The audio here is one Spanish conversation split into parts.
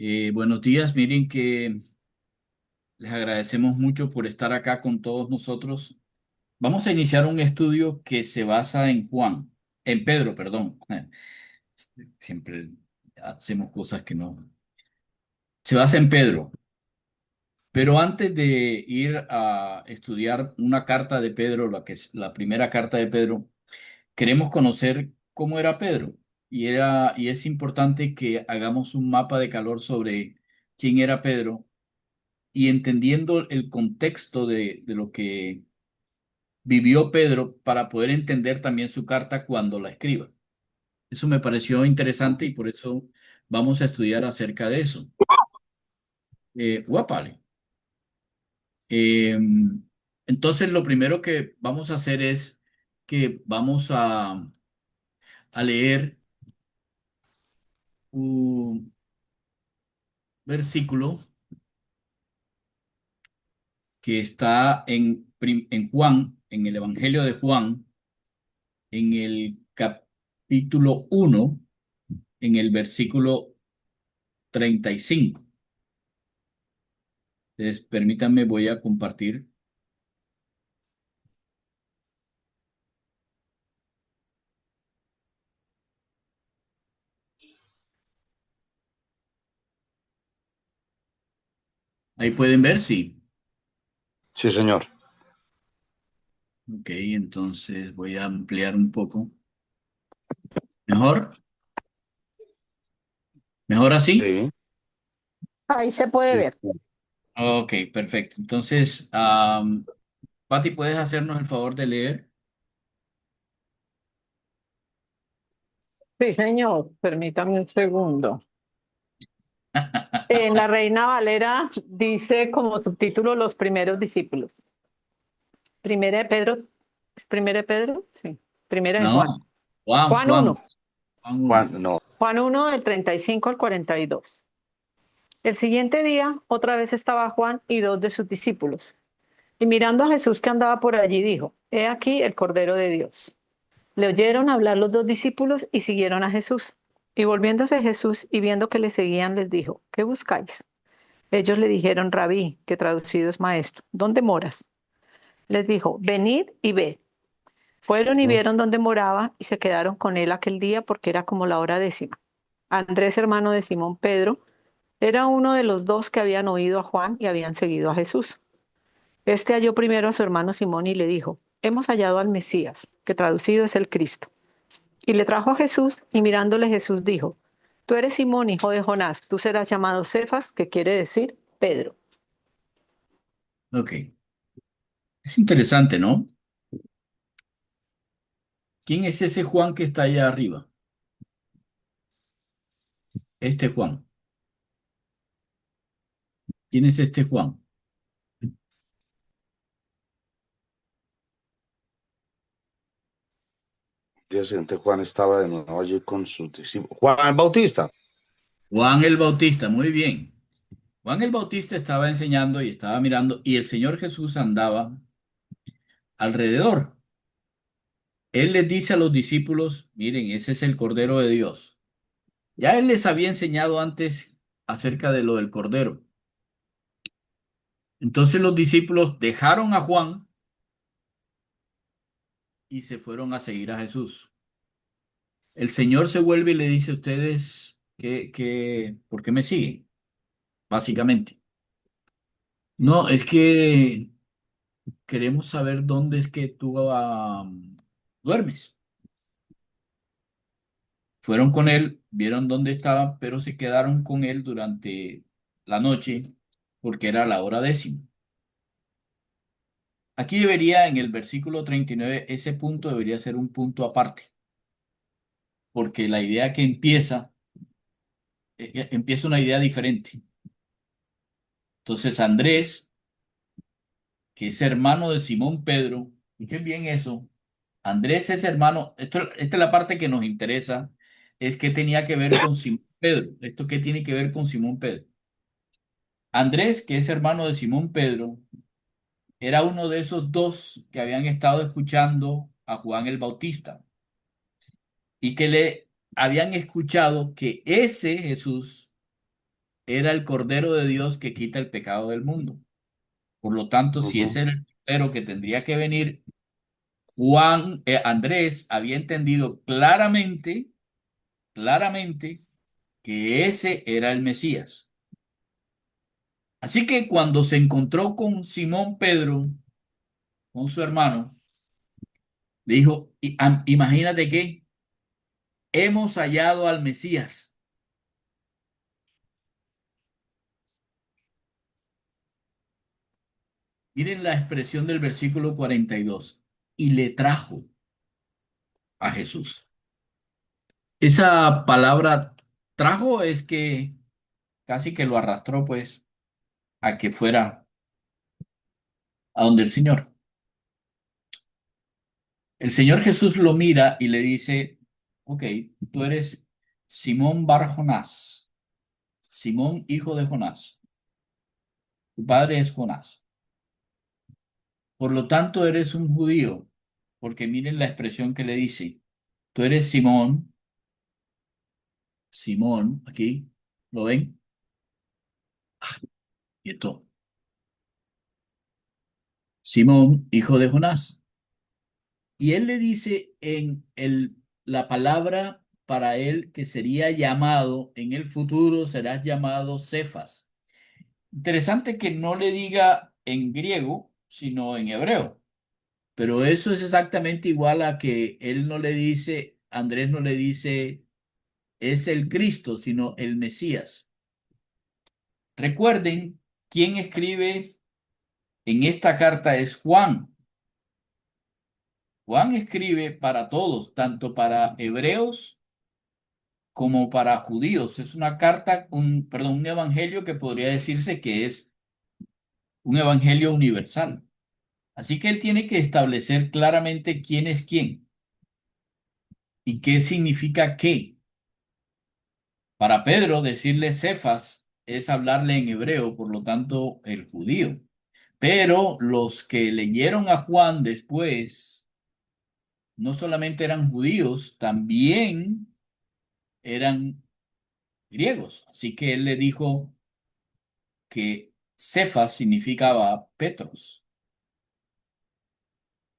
Buenos días, miren que les agradecemos mucho por estar acá con todos nosotros. Vamos a iniciar un estudio que se basa en Pedro, perdón. Siempre hacemos cosas que no. Se basa en Pedro, pero antes de ir a estudiar una carta de Pedro, la que es la primera carta de Pedro, queremos conocer cómo era Pedro. Y es importante que hagamos un mapa de calor sobre quién era Pedro y entendiendo el contexto de lo que vivió Pedro para poder entender también su carta cuando la escriba. Eso me pareció interesante y por eso vamos a estudiar acerca de eso. Guapale. Eh, entonces, lo primero que vamos a hacer es que vamos a leer un versículo que está en Juan, en el Evangelio de Juan, en el capítulo 1 en el versículo 35. Entonces, permítanme, voy a compartir. Ahí pueden ver, sí. Sí, señor. Ok, entonces voy a ampliar un poco. ¿Mejor? ¿Mejor así? Sí. Ahí se puede Sí. ver. Ok, perfecto. Entonces, Pati, ¿puedes hacernos el favor de leer? Sí, señor. Permítame un segundo. En la Reina Valera dice como subtítulo Los primeros discípulos. Primera de Pedro. ¿Es primera de Pedro? Sí. Primera de Juan. No, Juan, Juan Juan, 1. Juan 1. Juan, no. Juan 1 del 35 al 42. El siguiente día, otra vez estaba Juan y dos de sus discípulos. Y mirando a Jesús que andaba por allí, dijo, He aquí el Cordero de Dios. Le oyeron hablar los dos discípulos y siguieron a Jesús. Y volviéndose Jesús y viendo que le seguían, les dijo, ¿qué buscáis? Ellos le dijeron, Rabí, que traducido es maestro, ¿dónde moras? Les dijo, venid y ved. Fueron y Ujú. vieron dónde moraba y se quedaron con él aquel día porque era como la hora décima. Andrés, hermano de Simón Pedro, era uno de los dos que habían oído a Juan y habían seguido a Jesús. Este halló primero a su hermano Simón y le dijo, hemos hallado al Mesías, que traducido es el Cristo. Y le trajo a Jesús, y mirándole Jesús dijo, Tú eres Simón, hijo de Jonás, tú serás llamado Cefas, que quiere decir Pedro. Ok, es interesante, ¿no? ¿Quién es ese Juan que está allá arriba? Este Juan. ¿Quién es este Juan? Día siguiente Juan estaba de nuevo allí con sus discípulos. Juan Bautista. Juan el Bautista, muy bien. Juan el Bautista estaba enseñando y estaba mirando y el Señor Jesús andaba alrededor. Él les dice a los discípulos, miren, ese es el Cordero de Dios. Ya él les había enseñado antes acerca de lo del Cordero. Entonces los discípulos dejaron a Juan y se fueron a seguir a Jesús. El Señor se vuelve y le dice a ustedes ¿por qué me siguen? Básicamente. No, es que queremos saber dónde es que tú duermes. Fueron con él, vieron dónde estaba, pero se quedaron con él durante la noche porque era la hora décima. Aquí debería, en el versículo 39 ese punto debería ser un punto aparte, porque la idea que empieza una idea diferente. Entonces Andrés, que es hermano de Simón Pedro, escuchen bien eso, Andrés es hermano, esta es la parte que nos interesa, es que tenía que ver con Simón Pedro. ¿Esto qué tiene que ver con Simón Pedro? Andrés, que es hermano de Simón Pedro, era uno de esos dos que habían estado escuchando a Juan el Bautista y que le habían escuchado que ese Jesús era el Cordero de Dios que quita el pecado del mundo. Por lo tanto, si Ujú. ese era el Cordero que tendría que venir, Andrés había entendido claramente que ese era el Mesías. Así que cuando se encontró con Simón Pedro, con su hermano, le dijo, Imagínate que hemos hallado al Mesías". Miren la expresión del versículo 42. Y le trajo a Jesús. Esa palabra trajo es que casi que lo arrastró, pues, a que fuera a donde el Señor. El Señor Jesús lo mira y le dice, ok, tú eres Simón Bar Jonás, Simón hijo de Jonás, tu padre es Jonás. Por lo tanto, eres un judío, porque miren la expresión que le dice, tú eres Simón, Simón, aquí, ¿lo ven? Quieto. Simón, hijo de Jonás. Y él le dice la palabra para él que sería llamado, en el futuro serás llamado Cefas. Interesante que no le diga en griego, sino en hebreo. Pero eso es exactamente igual a que él no le dice, Andrés no le dice, es el Cristo, sino el Mesías. Recuerden, quién escribe en esta carta es Juan. Juan escribe para todos, tanto para hebreos como para judíos. Es una carta, un evangelio que podría decirse que es un evangelio universal. Así que él tiene que establecer claramente quién es quién y qué significa qué. Para Pedro, decirle Cefas es hablarle en hebreo, por lo tanto, el judío. Pero los que leyeron a Juan después no solamente eran judíos, también eran griegos. Así que él le dijo que Cefas significaba Petros.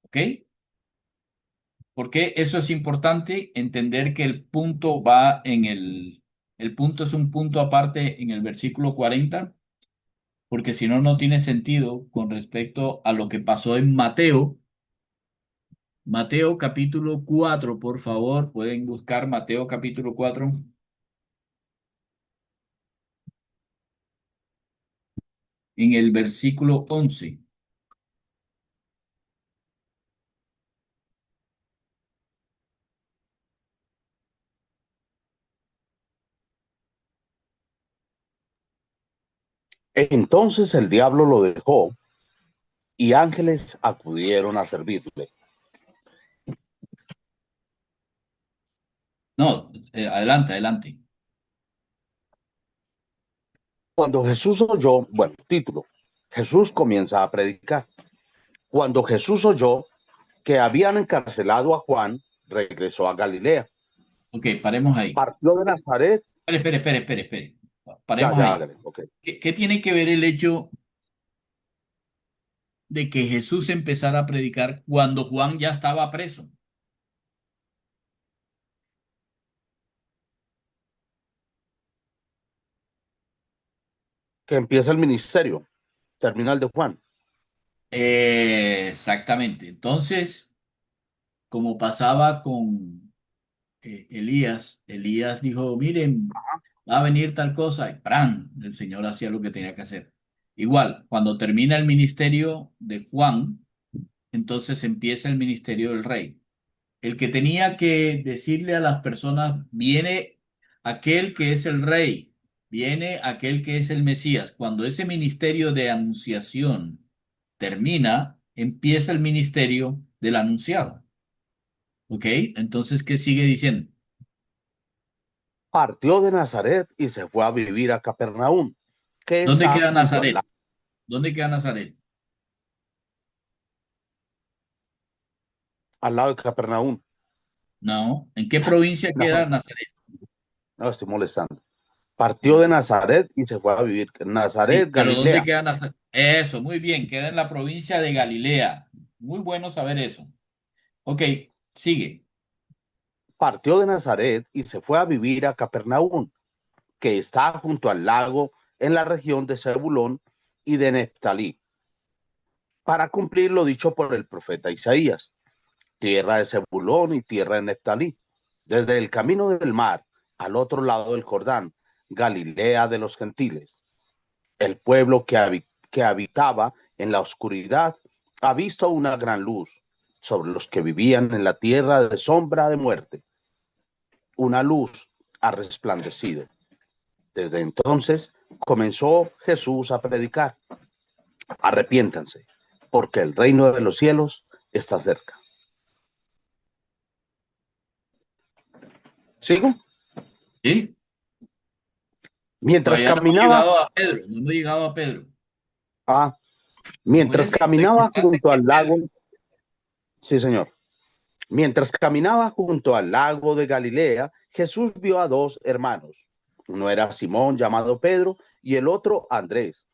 ¿Ok? Porque eso es importante, entender que el punto va el punto es un punto aparte en el versículo 40, porque si no, no tiene sentido con respecto a lo que pasó en Mateo. Mateo capítulo 4, por favor, pueden buscar Mateo capítulo 4 en el versículo 11. Entonces el diablo lo dejó y ángeles acudieron a servirle. No, adelante, adelante. Cuando Jesús oyó, bueno, título, Jesús comienza a predicar. Cuando Jesús oyó que habían encarcelado a Juan, regresó a Galilea. Ok, paremos ahí. Partió de Nazaret. Espere. Ya, Paremos ya, ahí. hágale, ok. ¿Qué tiene que ver el hecho de que Jesús empezara a predicar cuando Juan ya estaba preso? Que empieza el ministerio, terminal de Juan. Exactamente. Entonces, como pasaba con Elías dijo, miren, va a venir tal cosa, y ¡pran! El Señor hacía lo que tenía que hacer. Igual, cuando termina el ministerio de Juan, entonces empieza el ministerio del rey. El que tenía que decirle a las personas, viene aquel que es el rey, viene aquel que es el Mesías. Cuando ese ministerio de anunciación termina, empieza el ministerio del anunciado. ¿Ok? Entonces, ¿qué sigue diciendo? Partió de Nazaret y se fue a vivir a Capernaum, que ¿Dónde está queda junto Nazaret? ¿Dónde queda Nazaret? al lado de Capernaum. No. ¿En qué provincia La, queda Nazaret? no, estoy molestando. Partió de Eso. Nazaret y se fue a vivir. Sí, Nazaret, pero ¿dónde Galilea. queda Eso, muy bien, queda en la provincia de Galilea. Muy bueno saber eso. Ok, sigue. Partió de Nazaret y se fue a vivir a Capernaum, que está junto al lago en la región de Zebulón y de Neftalí, para cumplir lo dicho por el profeta Isaías, tierra de Zebulón y tierra de Neftalí, desde el camino del mar al otro lado del Jordán, Galilea de los gentiles. El pueblo que habitaba en la oscuridad ha visto una gran luz sobre los que vivían en la tierra de sombra de muerte. Una luz ha resplandecido. Desde entonces comenzó Jesús a predicar: arrepiéntanse, porque el reino de los cielos está cerca. ¿Sigo? ¿Sí? Mientras Todavía no hemos caminaba, llegado a Pedro, no hemos llegado a Pedro. ah, mientras Acuérdense lo caminaba importante junto que es al lago, Pedro. sí señor, mientras caminaba junto al lago de Galilea, Jesús vio a dos hermanos. Uno era Simón, llamado Pedro, y el otro Andrés.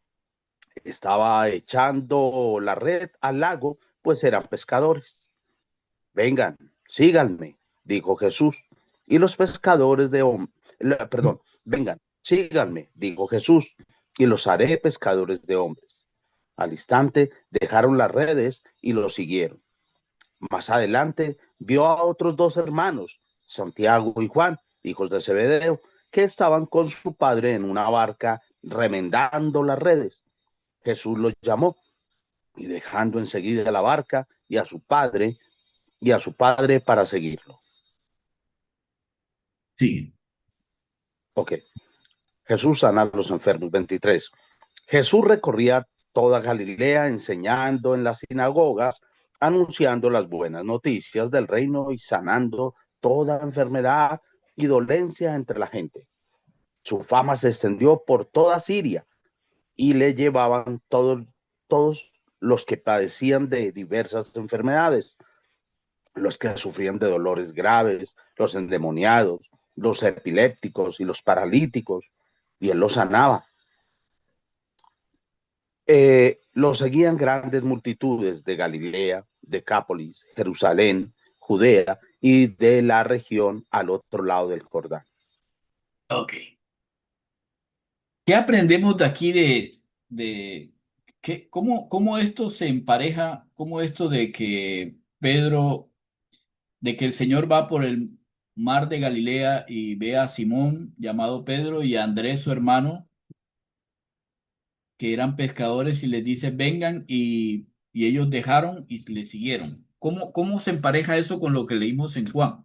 Estaba echando la red al lago, pues eran pescadores. Vengan, síganme, dijo Jesús. Y los pescadores de hombres, perdón, vengan, síganme, dijo Jesús, y los haré pescadores de hombres. Al instante dejaron las redes y lo siguieron. Más adelante vio a otros dos hermanos, Santiago y Juan, hijos de Zebedeo, que estaban con su padre en una barca remendando las redes. Jesús los llamó y dejando enseguida la barca y a su padre para seguirlo. Sí. Ok. Jesús sana a los enfermos. 23. Jesús recorría toda Galilea enseñando en las sinagogas, anunciando las buenas noticias del reino y sanando toda enfermedad y dolencia entre la gente. Su fama se extendió por toda Siria y le llevaban todos los que padecían de diversas enfermedades, los que sufrían de dolores graves, los endemoniados, los epilépticos y los paralíticos, y él los sanaba. Lo seguían grandes multitudes de Galilea, Decápolis, Jerusalén, Judea y de la región al otro lado del Jordán. Ok. ¿Qué aprendemos de aquí de cómo esto se empareja, cómo esto de que Pedro, de que el Señor va por el mar de Galilea y ve a Simón, llamado Pedro, y a Andrés, su hermano, que eran pescadores, y les dice, vengan, y ellos dejaron y le siguieron? ¿Cómo se empareja eso con lo que leímos en Juan?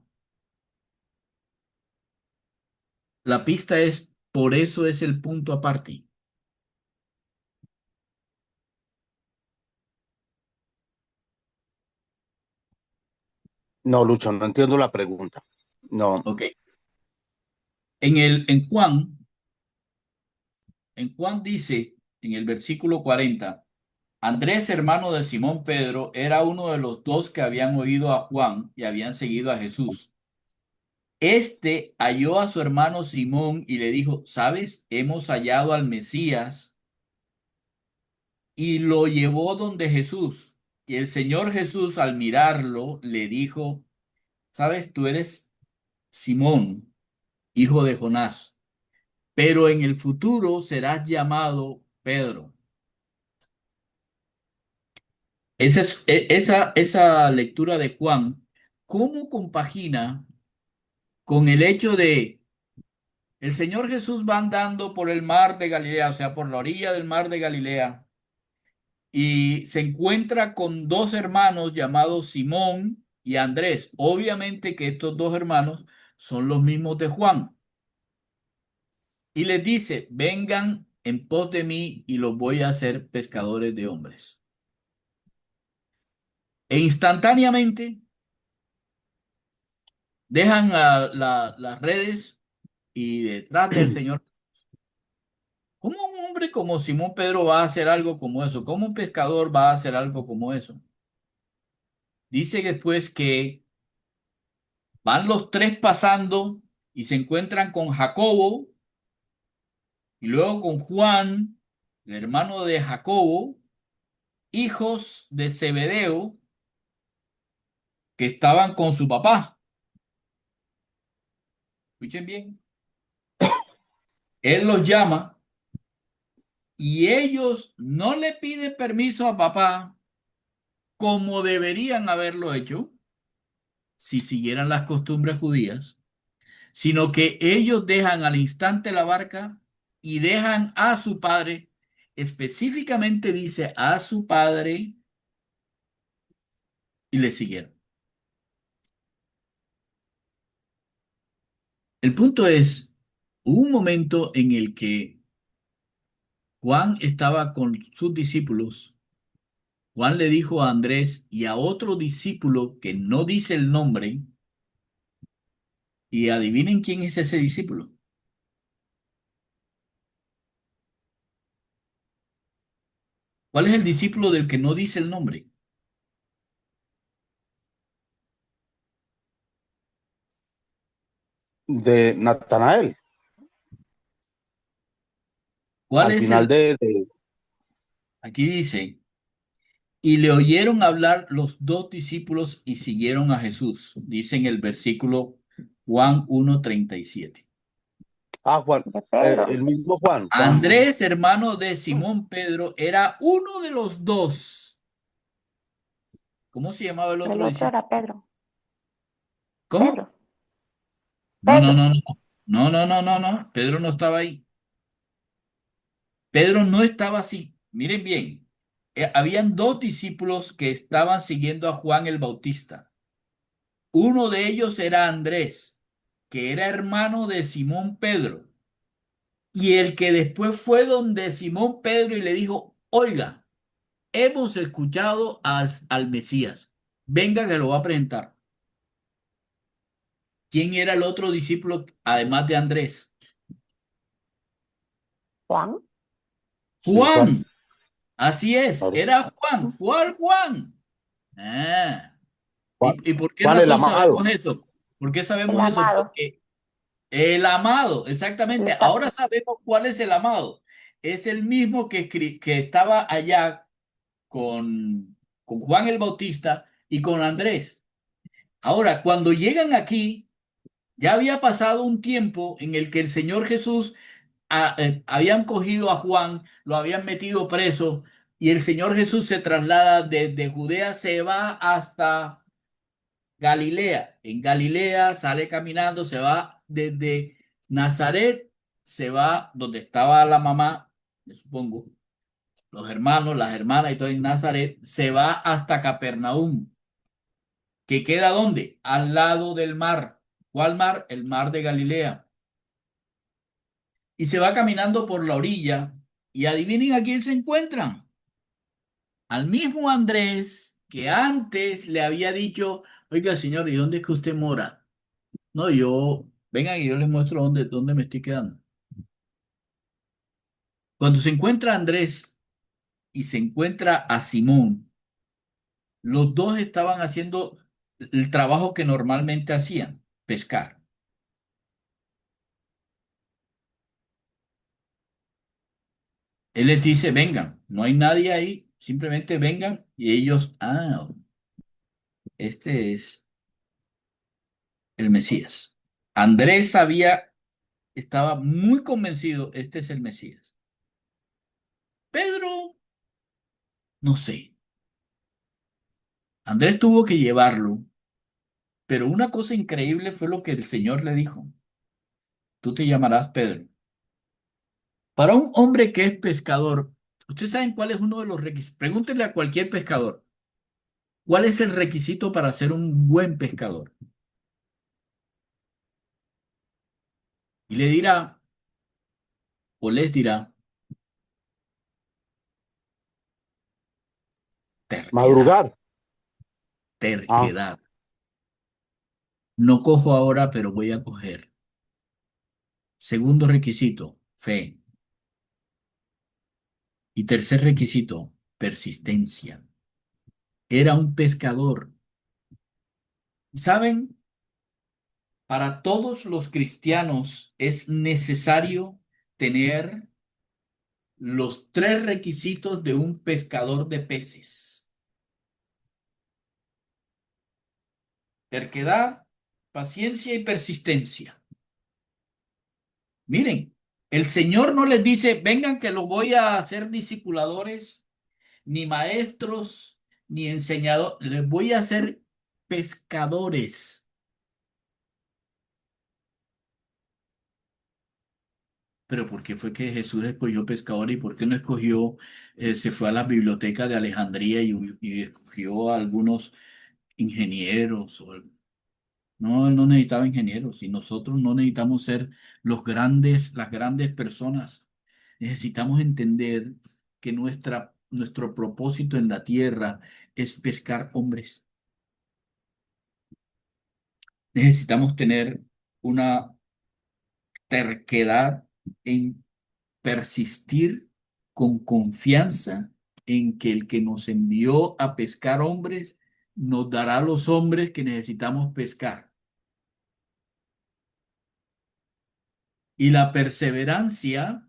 La pista es, por eso es el punto aparte. No, Lucho, no entiendo la pregunta. No. Ok. En Juan dice, en el versículo 40, Andrés, hermano de Simón Pedro, era uno de los dos que habían oído a Juan y habían seguido a Jesús. Este halló a su hermano Simón y le dijo, ¿sabes? Hemos hallado al Mesías, y lo llevó donde Jesús. Y el Señor Jesús, al mirarlo, le dijo, ¿sabes? Tú eres Simón, hijo de Jonás, pero en el futuro serás llamado Pedro. Esa lectura de Juan, ¿cómo compagina con el hecho de el Señor Jesús va andando por el mar de Galilea, o sea, por la orilla del mar de Galilea, y se encuentra con dos hermanos llamados Simón y Andrés? Obviamente que estos dos hermanos son los mismos de Juan. Y les dice, vengan en pos de mí y los voy a hacer pescadores de hombres. E instantáneamente dejan las redes y detrás del Señor. ¿Cómo un hombre como Simón Pedro va a hacer algo como eso? ¿Cómo un pescador va a hacer algo como eso? Dice después que van los tres pasando y se encuentran con Jacobo, y luego con Juan, el hermano de Jacobo, hijos de Zebedeo, que estaban con su papá. Escuchen bien. Él los llama y ellos no le piden permiso a papá como deberían haberlo hecho si siguieran las costumbres judías, sino que ellos dejan al instante la barca y dejan a su padre, específicamente dice a su padre, y le siguieron. El punto es, hubo un momento en el que Juan estaba con sus discípulos. Juan le dijo a Andrés y a otro discípulo que no dice el nombre, y adivinen quién es ese discípulo. ¿Cuál es el discípulo del que no dice el nombre? De Natanael, ¿Cuál al es final el? de. Aquí dice, y le oyeron hablar los dos discípulos y siguieron a Jesús, dice en el versículo Juan 1:37. Juan, De Pedro, el mismo Juan, Juan. Andrés, hermano de Simón Pedro, era uno de los dos. ¿Cómo se llamaba el el otro otro discípulo? era Pedro. ¿Cómo? Pedro, No, no, Pedro, no, no. No, no, no, no, no. Pedro no estaba ahí. Pedro no estaba así. Miren bien. Habían dos discípulos que estaban siguiendo a Juan el Bautista. Uno de ellos era Andrés, que era hermano de Simón Pedro, y el que después fue donde Simón Pedro y le dijo, oiga, hemos escuchado al Mesías, venga que lo va a presentar. ¿Quién era el otro discípulo además de Andrés? Juan. Sí, Juan. Juan, así es, Claro. era Juan. ¿Cuál Juan? Ah, Juan, ¿y por qué Juan el razón amado. sabemos eso? ¿Por qué El sabemos eso? amado, Porque el amado, él exactamente. está, Ahora sabemos cuál es el amado. Es el mismo que estaba allá con Juan el Bautista y con Andrés. Ahora, cuando llegan aquí, ya había pasado un tiempo en el que el Señor Jesús habían cogido a Juan, lo habían metido preso y el Señor Jesús se traslada desde Judea, se va hasta Galilea. En Galilea sale caminando, se va desde Nazaret, se va donde estaba la mamá, le supongo, los hermanos, las hermanas y todo en Nazaret, se va hasta Capernaum, que queda ¿dónde? Al lado del mar. ¿Cuál mar? El mar de Galilea. Y se va caminando por la orilla y adivinen a quién se encuentran. Al mismo Andrés que antes le había dicho, oiga señor, ¿y dónde es que usted mora? No, vengan y yo les muestro dónde me estoy quedando. Cuando se encuentra Andrés y se encuentra a Simón, los dos estaban haciendo el trabajo que normalmente hacían, pescar. Él les dice, vengan, no hay nadie ahí, simplemente vengan y ellos, este es el Mesías. Andrés estaba muy convencido, este es el Mesías. Pedro, no sé. Andrés tuvo que llevarlo, pero una cosa increíble fue lo que el Señor le dijo. Tú te llamarás Pedro. Para un hombre que es pescador, ¿ustedes saben cuál es uno de los requisitos? Pregúntenle a cualquier pescador, ¿cuál es el requisito para ser un buen pescador? Y le dirá, o les dirá, terquedad, Madrugar. Ah, terquedad. No cojo ahora, pero voy a coger. Segundo requisito, fe. Y tercer requisito, persistencia. Era un pescador. ¿Saben? Para todos los cristianos es necesario tener los tres requisitos de un pescador de peces: terquedad, paciencia y persistencia. Miren, el Señor no les dice, vengan que los voy a hacer discipuladores, ni maestros, ni enseñadores, les voy a hacer pescadores. Pero ¿por qué fue que Jesús escogió pescadores y por qué no escogió, se fue a las bibliotecas de Alejandría y escogió a algunos ingenieros? No, él no necesitaba ingenieros y nosotros no necesitamos ser las grandes personas. Necesitamos entender que nuestro propósito en la tierra es pescar hombres. Necesitamos tener una terquedad en persistir con confianza en que el que nos envió a pescar hombres nos dará los hombres que necesitamos pescar. Y la perseverancia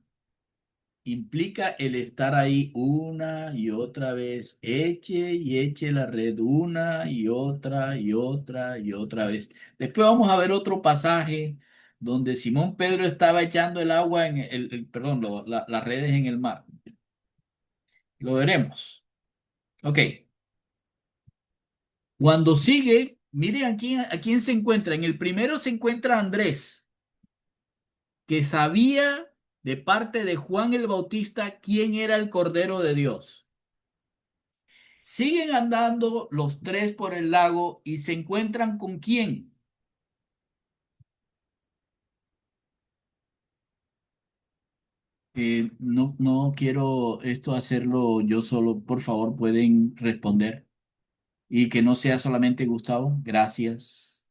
implica el estar ahí una y otra vez, eche y eche la red una y otra y otra y otra vez. Después vamos a ver otro pasaje donde Simón Pedro estaba echando el agua en perdón, las redes en el mar. Lo veremos. Ok. Cuando sigue, miren a quién se encuentra. En el primero se encuentra Andrés, que sabía de parte de Juan el Bautista quién era el Cordero de Dios. Siguen andando los tres por el lago y se encuentran con quién. No, no quiero esto hacerlo yo solo. Por favor, pueden responder. Y que no sea solamente Gustavo. Gracias.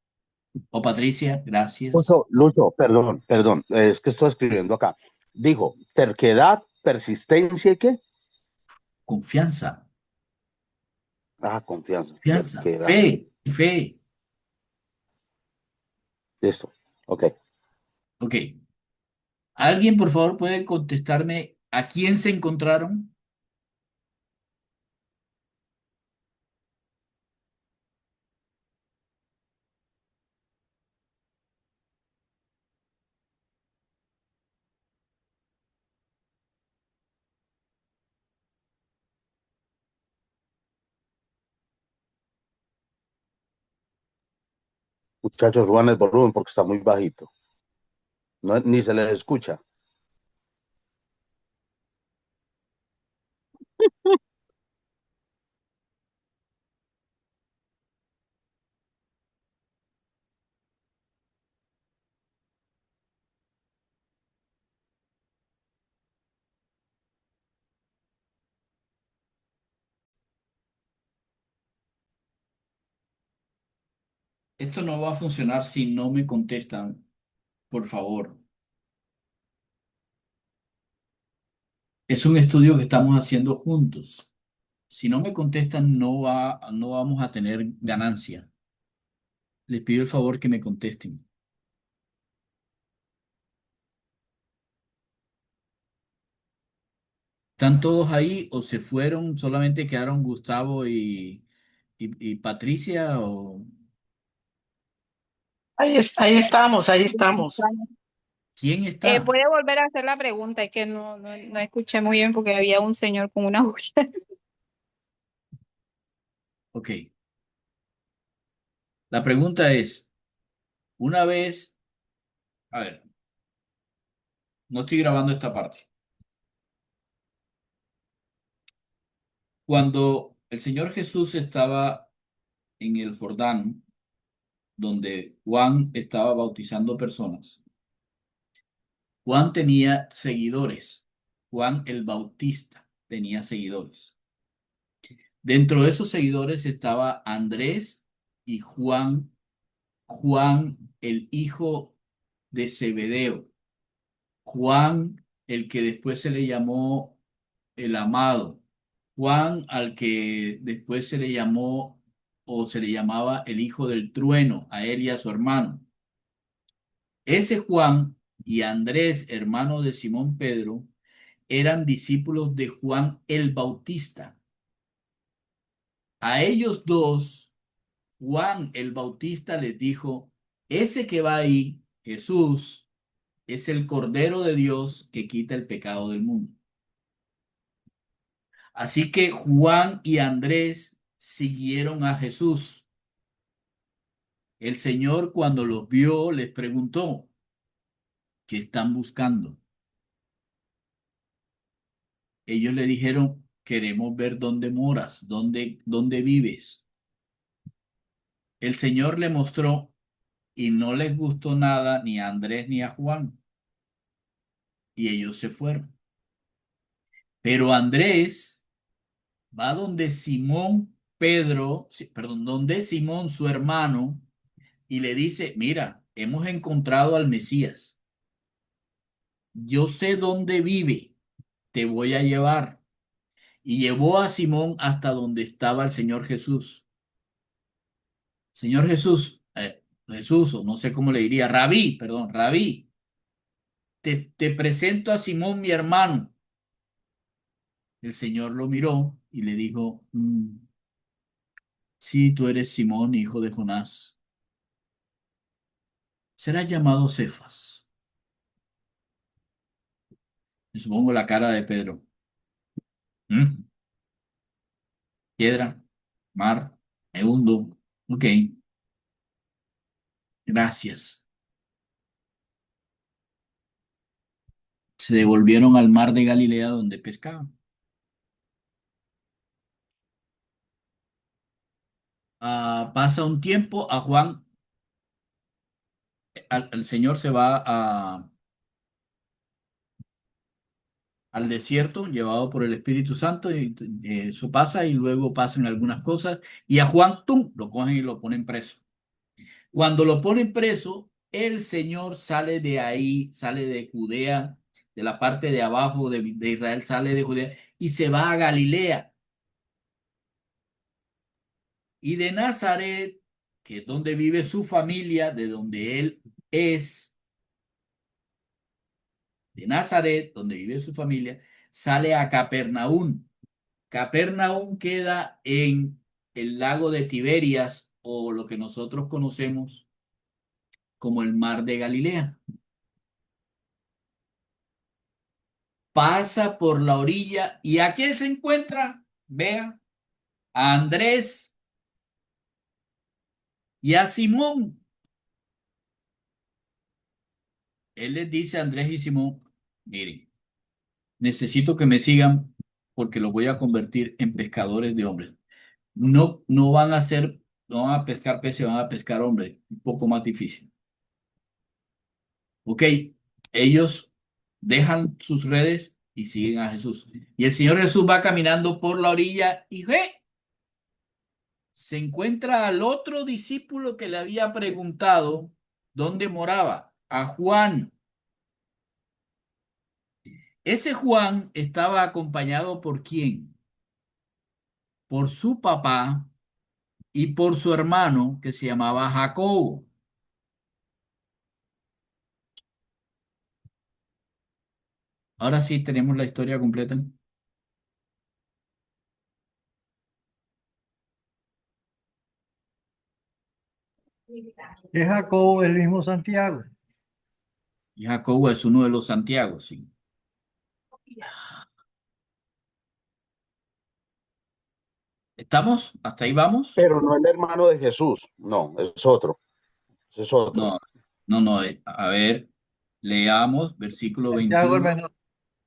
O Patricia. Gracias. Lucho, perdón, es que estoy escribiendo acá. Dijo, terquedad, persistencia y qué? Confianza. Confianza, Confianza. terquedad. Fe. Fe. Listo. Ok. Ok. ¿Alguien, por favor, puede contestarme a quién se encontraron? Muchachos, suban el volumen porque está muy bajito. No, ni se les escucha. Esto no va a funcionar si no me contestan, por favor. Es un estudio que estamos haciendo juntos. Si no me contestan, no vamos a tener ganancia. Les pido el favor que me contesten. ¿Están todos ahí o se fueron? ¿Solamente quedaron Gustavo y Patricia? ¿O Ahí estamos, ahí estamos. quién está? Puede volver a hacer la pregunta, es que no escuché muy bien porque había un señor con una bulla. Ok. La pregunta es, una vez, a ver, no estoy grabando esta parte. Cuando el Señor Jesús estaba en el Jordán, donde Juan estaba bautizando personas, Juan tenía seguidores. Juan el Bautista tenía seguidores. Dentro de esos seguidores estaba Andrés y Juan, Juan el hijo de Zebedeo, Juan el que después se le llamó el amado, Juan al que después se le llamó o se le llamaba el hijo del trueno, a él y a su hermano. Ese Juan y Andrés, hermano de Simón Pedro, eran discípulos de Juan el Bautista. A ellos dos, Juan el Bautista les dijo, ese que va ahí, Jesús, es el Cordero de Dios que quita el pecado del mundo. Así que Juan y Andrés siguieron a Jesús. El Señor, cuando los vio, les preguntó, ¿qué están buscando? Ellos le dijeron, queremos ver dónde moras, dónde vives. El Señor le mostró y no les gustó nada ni a Andrés ni a Juan. Y ellos se fueron. Pero Andrés va donde Simón Pedro, perdón, donde Simón su hermano y le dice, mira, hemos encontrado al Mesías. Yo sé dónde vive, te voy a llevar. Y llevó a Simón hasta donde estaba el Señor Jesús. Señor Jesús, Jesús, o no sé cómo le diría, Rabí, perdón, Rabí, te presento a Simón, mi hermano. El Señor lo miró y le dijo, sí, tú eres Simón, hijo de Jonás. Serás llamado Cefas. Y supongo la cara de Pedro. "Mm, Piedra, mar, me hundo. Ok, gracias." Se devolvieron al mar de Galilea donde pescaban. Pasa un tiempo, a Juan, al Señor se va al desierto, llevado por el Espíritu Santo, y eso pasa, y luego pasan algunas cosas, y a Juan, ¡tum!, lo cogen y lo ponen preso. Cuando lo ponen preso, el Señor sale de ahí, sale de Judea, de la parte de abajo de Israel, sale de Judea, y se va a Galilea. Y de Nazaret, que es donde vive su familia, de donde él es, de Nazaret, donde vive su familia, sale a Capernaum. Capernaum queda en el lago de Tiberias, o lo que nosotros conocemos como el mar de Galilea. Pasa por la orilla y aquí se encuentra, vea, a Andrés y a Simón. Él les dice a Andrés y Simón, miren, necesito que me sigan porque los voy a convertir en pescadores de hombres. No, no van a pescar peces, van a pescar hombres, un poco más difícil. Ok, ellos dejan sus redes y siguen a Jesús. Y el Señor Jesús va caminando por la orilla y se encuentra al otro discípulo que le había preguntado dónde moraba, a Juan. Ese Juan estaba acompañado por quién? Por su papá y por su hermano que se llamaba Jacobo. Ahora sí tenemos la historia completa. Es Jacobo el mismo Santiago. Y Jacobo es uno de los Santiago, sí. ¿Estamos? ¿Hasta ahí vamos? Pero no el hermano de Jesús, no, es otro, es otro. No, no. A ver, leamos versículo Santiago el 21. menor.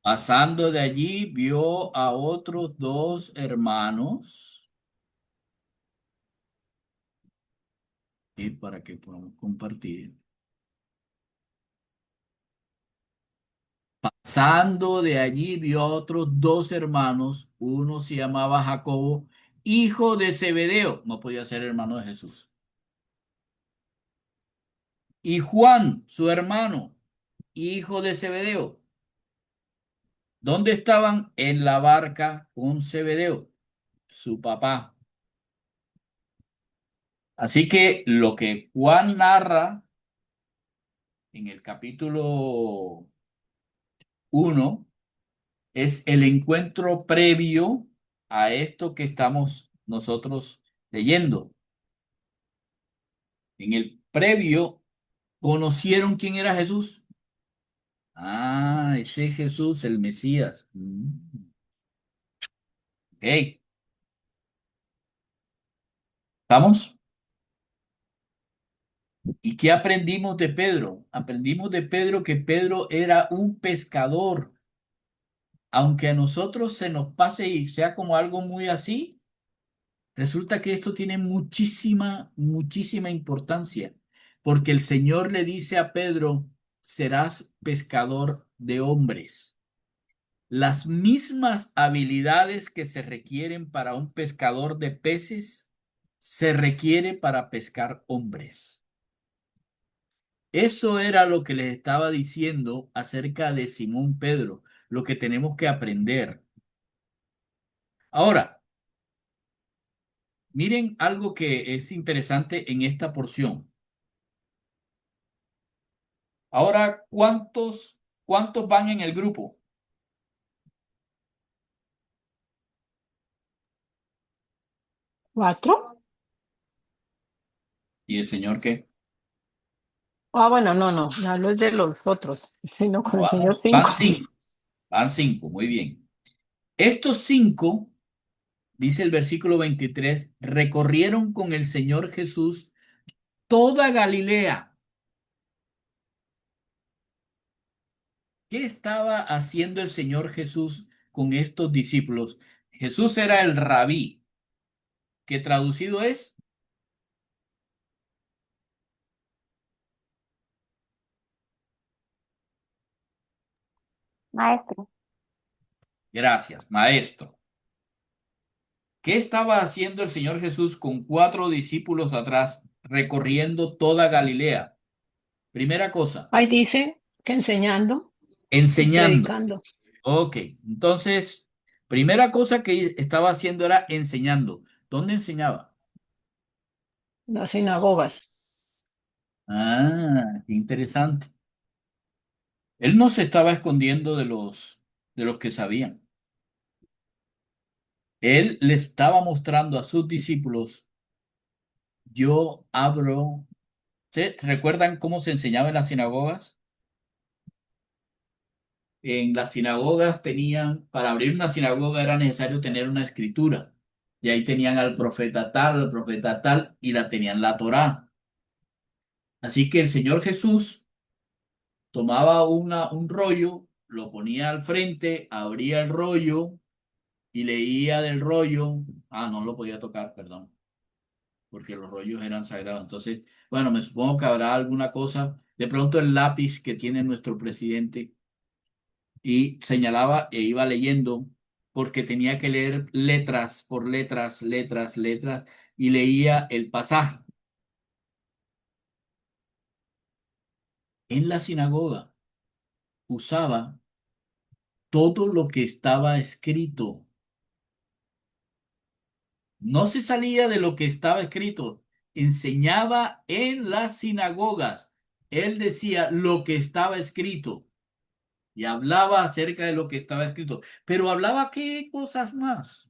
Pasando de allí, vio a otros dos hermanos. Y para que podamos compartir. Pasando de allí, vio a otros dos hermanos. Uno se llamaba Jacobo, hijo de Zebedeo. No podía ser hermano de Jesús. Y Juan, su hermano, hijo de Zebedeo. ¿Dónde estaban? En la barca con Zebedeo, su papá. Así que lo que Juan narra en el capítulo 1 Es el encuentro previo a esto que estamos nosotros leyendo. En el previo, ¿conocieron quién era Jesús? Ah, ese es Jesús, el Mesías. Ok, ¿estamos? ¿Y qué aprendimos de Pedro? Aprendimos de Pedro que Pedro era un pescador. Aunque a nosotros se nos pase y sea como algo muy así, resulta que esto tiene muchísima, muchísima importancia, porque el Señor le dice a Pedro, serás pescador de hombres. Las mismas habilidades que se requieren para un pescador de peces, se requiere para pescar hombres. Eso era lo que les estaba diciendo acerca de Simón Pedro, lo que tenemos que aprender. Ahora, miren algo que es interesante en esta porción. Ahora, ¿cuántos van en el grupo? ¿Cuatro? ¿Y el Señor qué? Ah, bueno, no, hablo es de los otros, sino No, con el señor van cinco. cinco, van cinco, muy bien. Estos cinco, dice el versículo 23, recorrieron con el Señor Jesús toda Galilea. ¿Qué estaba haciendo el Señor Jesús con estos discípulos? Jesús era el rabí, que traducido es, Maestro. gracias, maestro. ¿Qué estaba haciendo el Señor Jesús con cuatro discípulos atrás, recorriendo toda Galilea? Primera cosa, Ahí dice que enseñando y enseñando. predicando Ok, entonces, primera cosa que estaba haciendo era enseñando. ¿Dónde enseñaba? en las sinagogas. Ah, qué interesante. Él no se estaba escondiendo de los que sabían. Él le estaba mostrando a sus discípulos, yo abro. ¿Sí? ¿Recuerdan cómo se enseñaba en las sinagogas? En las sinagogas tenían, para abrir una sinagoga era necesario tener una escritura. Y ahí tenían al profeta tal, y la tenían la Torá. Así que el Señor Jesús tomaba un rollo, lo ponía al frente, abría el rollo y leía del rollo. Ah, no lo podía tocar, perdón, porque los rollos eran sagrados. Entonces, bueno, me supongo que habrá alguna cosa. De pronto el lápiz que tiene nuestro presidente y señalaba e iba leyendo porque tenía que leer letras por letras, letras, letras y leía el pasaje en la sinagoga. Usaba todo lo que estaba escrito. No se salía de lo que estaba escrito. Enseñaba en las sinagogas. Él decía lo que estaba escrito y hablaba acerca de lo que estaba escrito. Pero hablaba qué cosas más.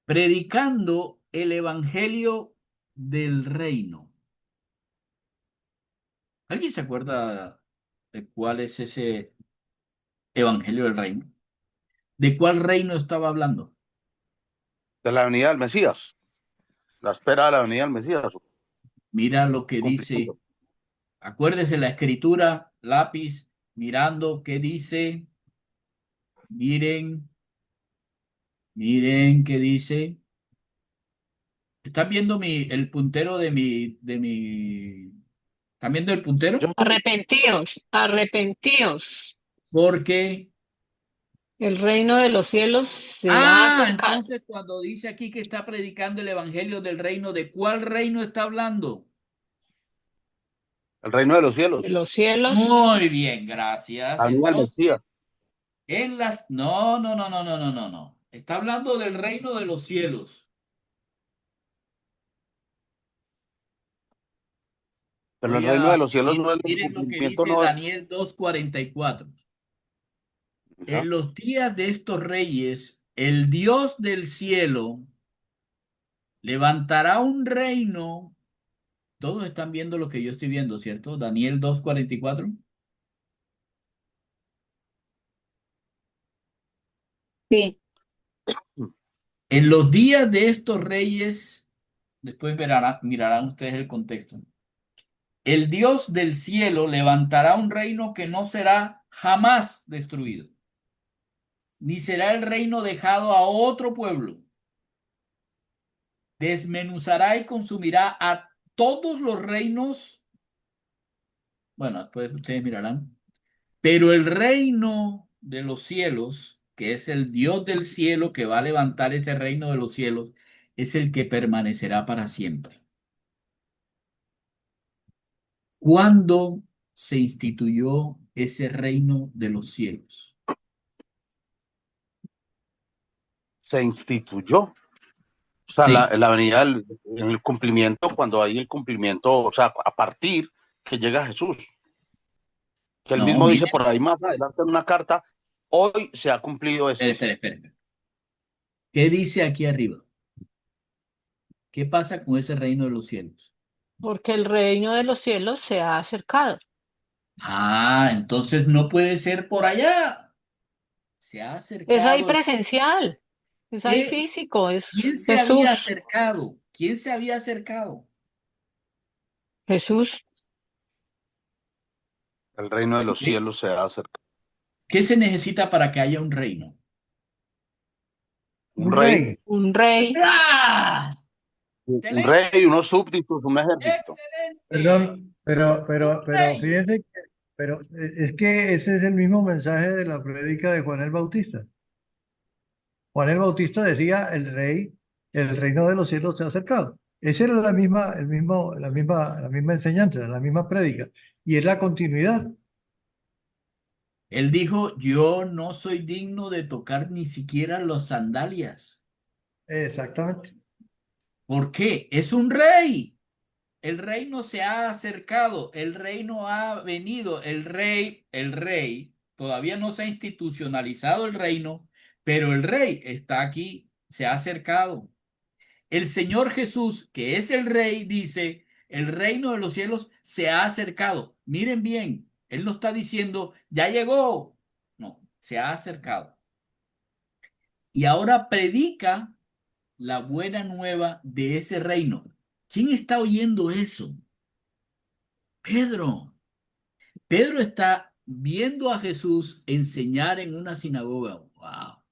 Predicando el evangelio del reino. ¿Alguien se acuerda de cuál es ese evangelio del reino? ¿De cuál reino estaba hablando? De la venida del Mesías, la espera de la venida del Mesías, su Mira lo que dice. cumplimiento. Acuérdese la escritura, lápiz, mirando qué dice. Miren, miren qué dice. ¿Están viendo el puntero ¿Están viendo el Yo puntero? sí, Arrepentíos. Porque El reino de los cielos se ha ah, acercado. entonces cuando dice aquí que está predicando el evangelio del reino, ¿de cuál reino está hablando? el reino de los De cielos, los cielos, Muy bien, gracias. la venida del Entonces, Mesías. no, no, no, no, no, no, no, no. Está hablando del reino de los cielos. Pero el reino de los cielos no es el Miren lo que cumplimiento, dice no es. Daniel 2:44. Ajá. En los días de estos reyes, el Dios del cielo levantará un reino. Todos están viendo lo que yo estoy viendo, ¿cierto? Daniel 2:44. Sí. En los días de estos reyes, después mirarán ustedes el contexto. El Dios del cielo levantará un reino que no será jamás destruido, ni será el reino dejado a otro pueblo. Desmenuzará y consumirá a todos los reinos. Bueno, después ustedes mirarán. Pero el reino de los cielos, que es el Dios del cielo que va a levantar ese reino de los cielos, es el que permanecerá para siempre. ¿Cuándo se instituyó ese reino de los cielos? Se instituyó. O sea, Sí, la venida en el cumplimiento, cuando hay el cumplimiento, o sea, a partir que llega Jesús, que él no, mismo dice miren, por ahí más adelante en una carta, hoy se ha cumplido espere, esto. espere, espere. ¿Qué dice aquí arriba? ¿Qué pasa con ese reino de los cielos? Porque el reino de los cielos se ha acercado. Ah, entonces no puede ser por allá. Se ha Es ahí acercado. presencial, es ahí ¿Qué? físico, es ¿Quién se había Jesús, acercado? ¿Quién se había acercado? Jesús, El reino de los ¿Ok? cielos se ha acercado. ¿Qué se necesita para que haya un reino? Un un rey, rey. un rey. ¡Ah! un ¡Excelente! rey, unos súbditos, un ejército. ¡Excelente! Perdón, Un pero rey. fíjense que, es que ese es el mismo mensaje de la prédica de Juan el Bautista. Juan el Bautista decía, el reino de los cielos se ha acercado. Esa era la misma enseñanza, la misma prédica. Y es la continuidad. Él dijo, yo no soy digno de tocar ni siquiera las sandalias. Exactamente. ¿Por qué? Es un rey. El reino se ha acercado, el reino ha venido, el rey, todavía no se ha institucionalizado el reino, pero el rey está aquí, se ha acercado. El Señor Jesús, que es el rey, dice, el reino de los cielos se ha acercado. Miren bien, Él no está diciendo, ya llegó. No, se ha acercado. Y ahora predica la buena nueva de ese reino. ¿Quién está oyendo eso? Pedro. Pedro está viendo a Jesús enseñar en una sinagoga. Wow,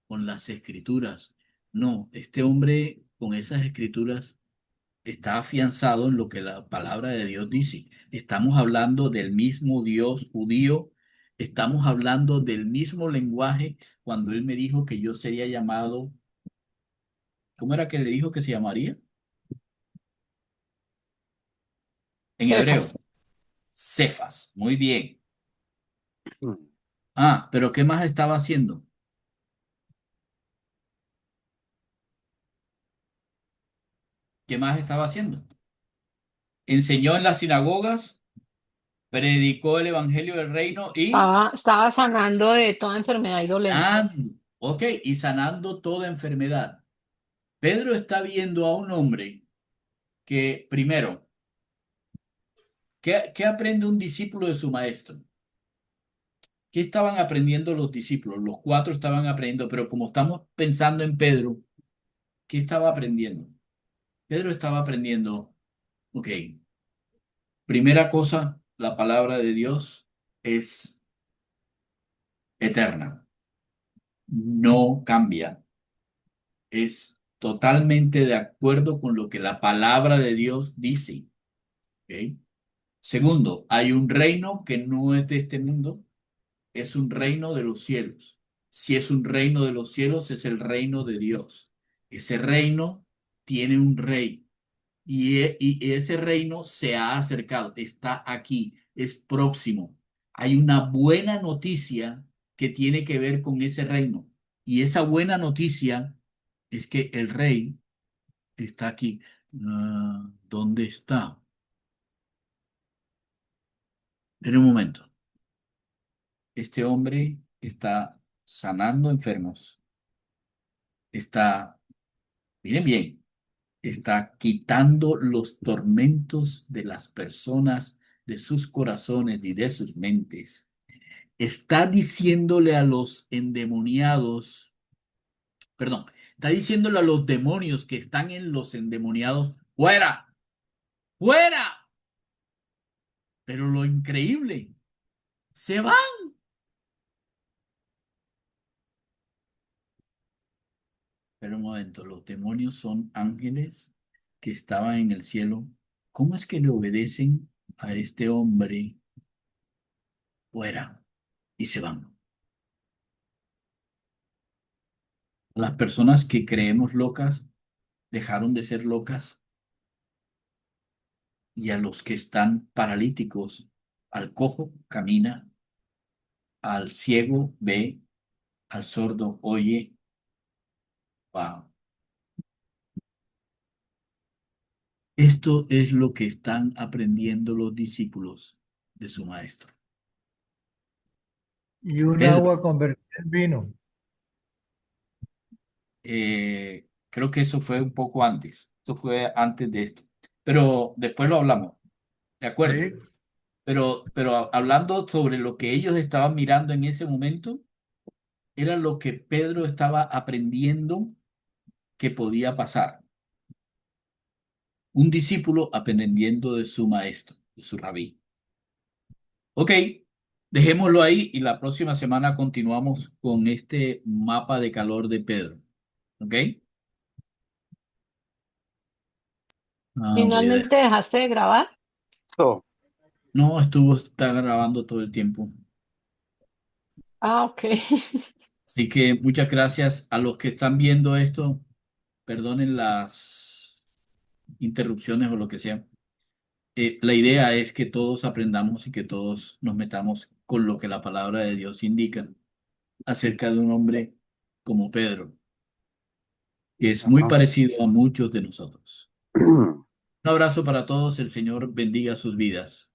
con las escrituras. No, este hombre con esas escrituras está afianzado en lo que la palabra de Dios dice. Estamos hablando del mismo Dios judío, estamos hablando del mismo lenguaje cuando él me dijo que yo sería llamado, ¿cómo era que le dijo que se llamaría? En Cefas. hebreo, Cefas. Muy bien. Mm. Ah, pero ¿qué más estaba haciendo? ¿Qué más estaba haciendo? Enseñó en las sinagogas, predicó el evangelio del reino y Estaba sanando de toda enfermedad y dolencia. ok, y sanando toda enfermedad. Pedro está viendo a un hombre que, primero, ¿qué aprende un discípulo de su maestro? ¿Qué estaban aprendiendo los discípulos? Los cuatro estaban aprendiendo, pero como estamos pensando en Pedro, ¿qué estaba aprendiendo? Pedro estaba aprendiendo, ok, primera cosa, la palabra de Dios es eterna, no cambia, es totalmente de acuerdo con lo que la palabra de Dios dice. ¿Ok? Segundo, hay un reino que no es de este mundo, es un reino de los cielos. Si es un reino de los cielos, es el reino de Dios. Ese reino tiene un rey y ese reino se ha acercado, está aquí, es próximo. Hay una buena noticia que tiene que ver con ese reino. Y esa buena noticia es que el rey está aquí. ¿Dónde está? En un momento. Este hombre está sanando enfermos, está, miren bien, está quitando los tormentos de las personas, de sus corazones y de sus mentes. Está diciéndole a los endemoniados, perdón, está diciéndole a los demonios que están en los endemoniados, fuera, fuera. Pero lo increíble, se van. Pero un momento, los demonios son ángeles que estaban en el cielo. ¿Cómo es que le obedecen a este hombre fuera y se van? Las personas que creemos locas dejaron de ser locas, y a los que están paralíticos, al cojo camina, al ciego ve, al sordo oye. Wow. Esto es lo que están aprendiendo los discípulos de su maestro. Y un Pedro, agua convertida en vino. creo que eso fue un poco antes. Esto fue antes de esto. Pero después lo hablamos. De acuerdo. ¿Sí? Pero hablando sobre lo que ellos estaban mirando en ese momento, era lo que Pedro estaba aprendiendo que podía pasar. Un discípulo aprendiendo de su maestro, de su rabí. Ok, dejémoslo ahí y la próxima semana continuamos con este mapa de calor de Pedro. ¿Ok? Voy a Finalmente ver. dejaste de grabar. So, No, está grabando todo el tiempo. Ah, ok. Así que muchas gracias a los que están viendo esto. Perdonen las interrupciones o lo que sea. La idea es que todos aprendamos y que todos nos metamos con lo que la palabra de Dios indica acerca de un hombre como Pedro, que es muy ajá. parecido a muchos de nosotros. Un abrazo para todos, el Señor bendiga sus vidas.